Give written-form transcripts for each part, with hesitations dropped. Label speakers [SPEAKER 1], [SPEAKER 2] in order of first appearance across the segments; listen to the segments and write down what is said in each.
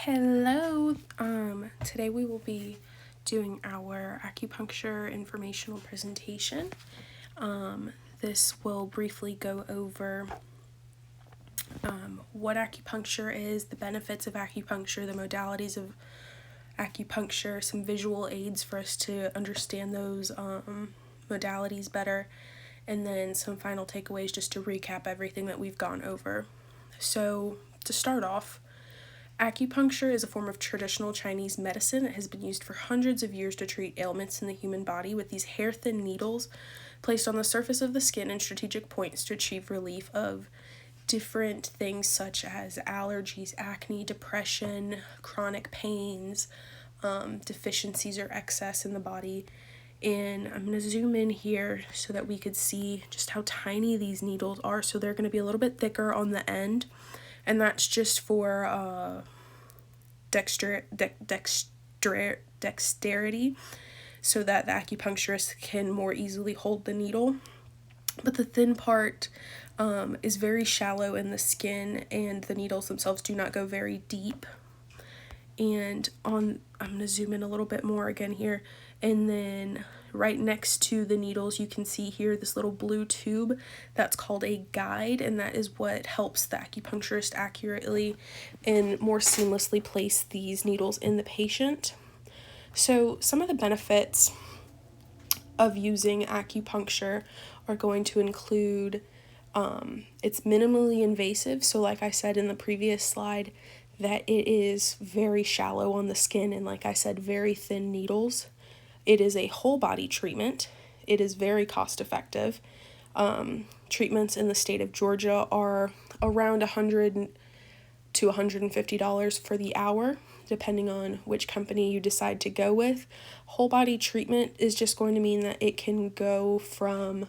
[SPEAKER 1] Hello, today we will be doing our acupuncture informational presentation. This will briefly go over what acupuncture is, the benefits of acupuncture, the modalities of acupuncture, some visual aids for us to understand those modalities better, and then some final takeaways just to recap everything that we've gone over. So, to start off, acupuncture is a form of traditional Chinese medicine that has been used for hundreds of years to treat ailments in the human body with these hair-thin needles placed on the surface of the skin in strategic points to achieve relief of different things such as allergies, acne, depression, chronic pains, deficiencies or excess in the body. And I'm going to zoom in here so that we could see just how tiny these needles are. So they're going to be a little bit thicker on the end, and that's just for dexterity, so that the acupuncturist can more easily hold the needle. But the thin part is very shallow in the skin, and the needles themselves do not go very deep. And I'm going to zoom in a little bit more again here, and then right next to the needles you can see here this little blue tube that's called a guide, and that is what helps the acupuncturist accurately and more seamlessly place these needles in the patient. So some of the benefits of using acupuncture are going to include it's minimally invasive, so like I said in the previous slide, that it is very shallow on the skin, and like I said, very thin needles. It is a whole body treatment. It is very cost effective. Treatments in the state of Georgia are around $100 to $150 for the hour, depending on which company you decide to go with. Whole body treatment is just going to mean that it can go from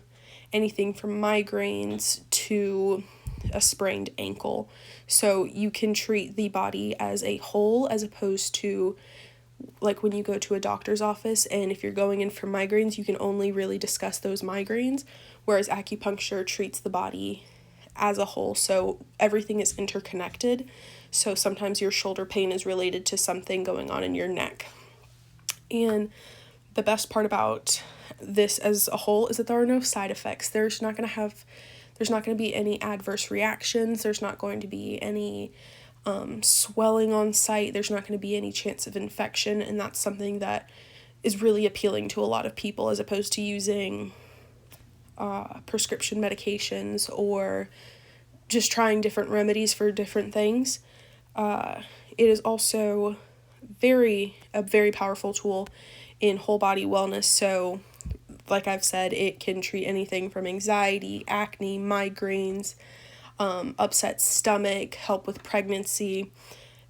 [SPEAKER 1] anything from migraines to a sprained ankle. So you can treat the body as a whole, as opposed to like when you go to a doctor's office, and if you're going in for migraines, you can only really discuss those migraines, whereas acupuncture treats the body as a whole, so everything is interconnected. So sometimes your shoulder pain is related to something going on in your neck. And the best part about this as a whole is that there are no side effects. There's not going to be any adverse reactions. There's not going to be any swelling on site. There's not going to be any chance of infection, and that's something that is really appealing to a lot of people, as opposed to using prescription medications or just trying different remedies for different things. It is also a very powerful tool in whole body wellness. So like I've said, it can treat anything from anxiety, acne, migraines, upset stomach, help with pregnancy.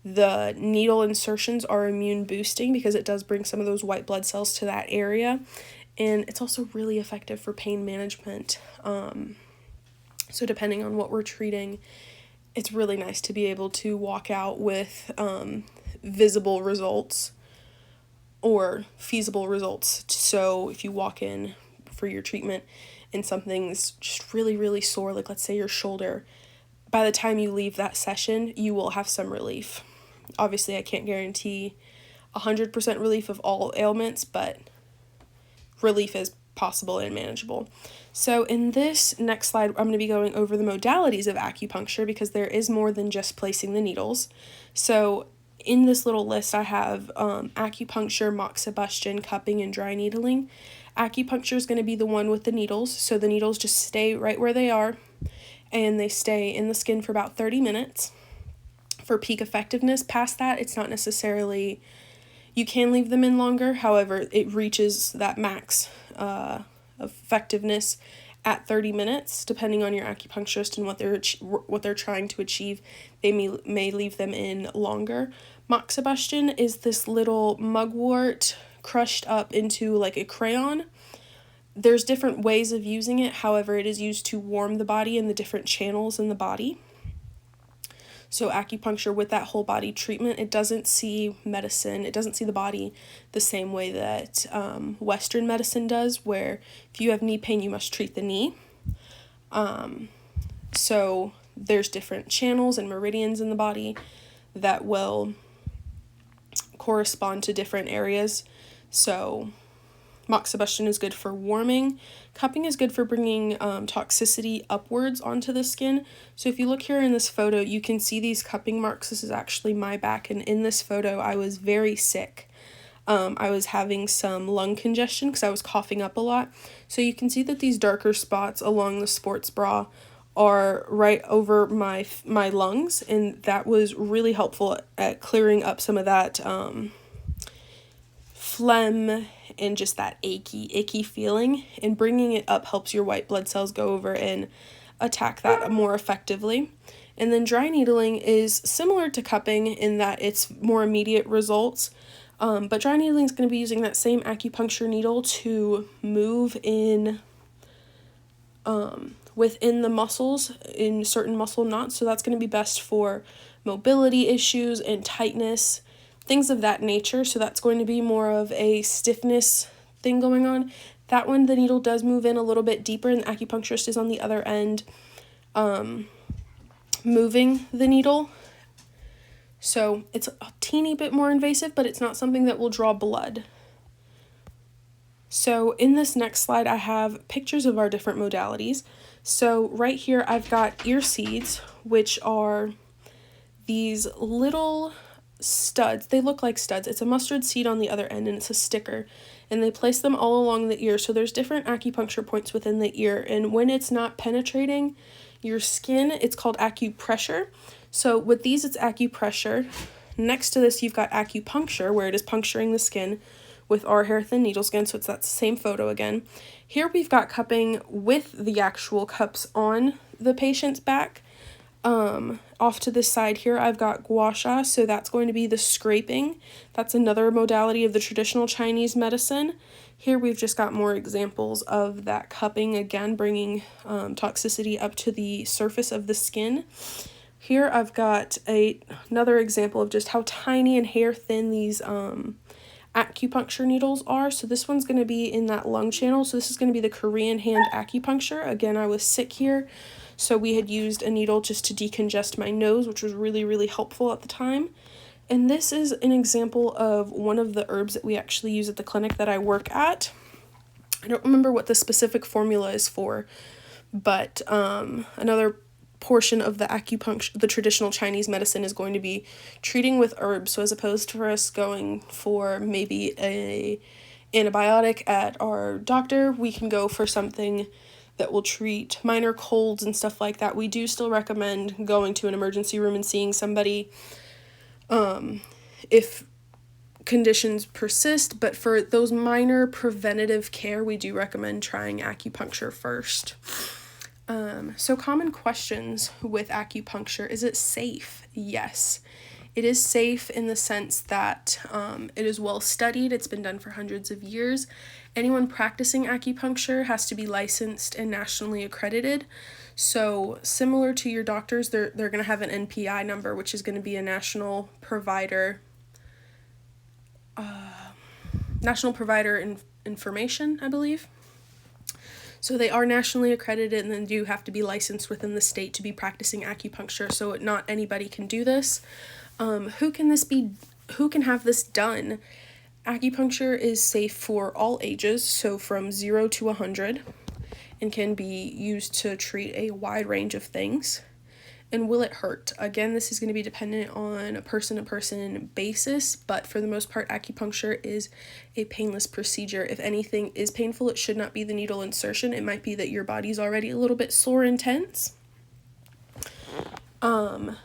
[SPEAKER 1] The needle insertions are immune boosting because it does bring some of those white blood cells to that area, and it's also really effective for pain management. So depending on what we're treating, it's really nice to be able to walk out with visible results or feasible results. So if you walk in for your treatment and something's just really, really sore, like let's say your shoulder, by the time you leave that session, you will have some relief. Obviously, I can't guarantee 100% relief of all ailments, but relief is possible and manageable. So in this next slide, I'm going to be going over the modalities of acupuncture, because there is more than just placing the needles. So in this little list, I have acupuncture, moxibustion, cupping, and dry needling. Acupuncture is going to be the one with the needles. So the needles just stay right where they are, and they stay in the skin for about 30 minutes for peak effectiveness. Past that, it's not necessarily, you can leave them in longer. However, it reaches that max effectiveness at 30 minutes, depending on your acupuncturist and what they're trying to achieve. They may leave them in longer. Moxibustion is this little mugwort crushed up into like a crayon. There's different ways of using it. However, it is used to warm the body and the different channels in the body. So acupuncture, with that whole body treatment, it doesn't see the body the same way that Western medicine does, where if you have knee pain, you must treat the knee. So there's different channels and meridians in the body that will correspond to different areas. So moxibustion is good for warming. Cupping is good for bringing toxicity upwards onto the skin. So if you look here in this photo, you can see these cupping marks. This is actually my back, and in this photo I was very sick. I was having some lung congestion because I was coughing up a lot. So you can see that these darker spots along the sports bra are right over my lungs, and that was really helpful at clearing up some of that phlegm and just that icky feeling, and bringing it up helps your white blood cells go over and attack that more effectively. And then dry needling is similar to cupping in that it's more immediate results, but dry needling is going to be using that same acupuncture needle to move in within the muscles in certain muscle knots, so that's going to be best for mobility issues and tightness, things of that nature. So that's going to be more of a stiffness thing going on. That one, the needle does move in a little bit deeper, and the acupuncturist is on the other end moving the needle. So it's a teeny bit more invasive, but it's not something that will draw blood. So in this next slide, I have pictures of our different modalities. So right here, I've got ear seeds, which are these little studs. They look like studs. It's a mustard seed on the other end, and it's a sticker, and they place them all along the ear. So there's different acupuncture points within the ear, and when it's not penetrating your skin, it's called acupressure. So with these, it's acupressure. Next to this, you've got acupuncture, where it is puncturing the skin with our hair thin needle skin, so it's that same photo again. Here we've got cupping with the actual cups on the patient's back. Off to this side here, I've got gua sha, so that's going to be the scraping. That's another modality of the traditional Chinese medicine. Here we've just got more examples of that cupping, again bringing toxicity up to the surface of the skin. Here I've got another example of just how tiny and hair thin these acupuncture needles are. So this one's going to be in that lung channel. So this is going to be the Korean hand acupuncture. Again, I was sick here, so we had used a needle just to decongest my nose, which was really helpful at the time. And this is an example of one of the herbs that we actually use at the clinic that I work at. I don't remember what the specific formula is for, but another portion of the acupuncture, the traditional Chinese medicine, is going to be treating with herbs. So as opposed to us going for maybe a antibiotic at our doctor, we can go for something that will treat minor colds and stuff like that. We do still recommend going to an emergency room and seeing somebody if conditions persist, but for those minor preventative care, we do recommend trying acupuncture first. So common questions with acupuncture: is it safe? Yes, it is safe in the sense that it is well studied. It's been done for hundreds of years. Anyone practicing acupuncture has to be licensed and nationally accredited. So similar to your doctors, they're going to have an NPI number, which is going to be a national provider information, I believe. So they are nationally accredited and then do have to be licensed within the state to be practicing acupuncture. So not anybody can do this. Who can have this done? Acupuncture is safe for all ages, so from 0 to 100, and can be used to treat a wide range of things. And will it hurt? Again, this is going to be dependent on a person-to-person basis, but for the most part, acupuncture is a painless procedure. If anything is painful, it should not be the needle insertion. It might be that your body's already a little bit sore and tense. And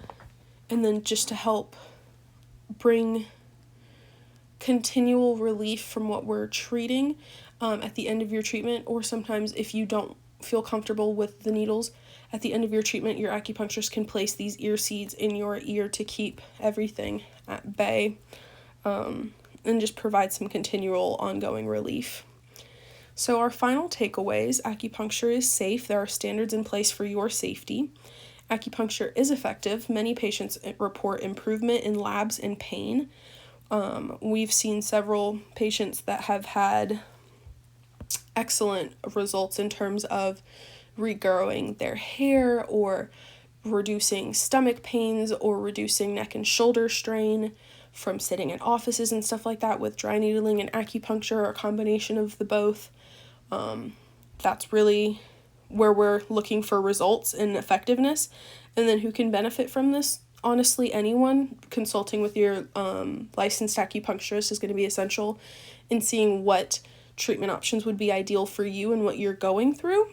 [SPEAKER 1] then just to help bring continual relief from what we're treating at the end of your treatment, or sometimes if you don't feel comfortable with the needles, at the end of your treatment, your acupuncturist can place these ear seeds in your ear to keep everything at bay, and just provide some continual ongoing relief. So our final takeaways: acupuncture is safe. There are standards in place for your safety. Acupuncture is effective. Many patients report improvement in labs and pain. We've seen several patients that have had excellent results in terms of regrowing their hair or reducing stomach pains or reducing neck and shoulder strain from sitting in offices and stuff like that with dry needling and acupuncture, or a combination of the both. That's really where we're looking for results and effectiveness. And then who can benefit from this? Honestly, anyone. Consulting with your licensed acupuncturist is going to be essential in seeing what treatment options would be ideal for you and what you're going through.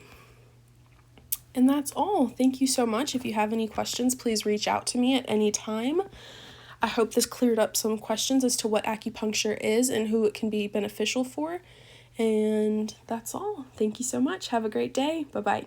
[SPEAKER 1] And that's all. Thank you so much. If you have any questions, please reach out to me at any time. I hope this cleared up some questions as to what acupuncture is and who it can be beneficial for. And that's all. Thank you so much. Have a great day. Bye-bye.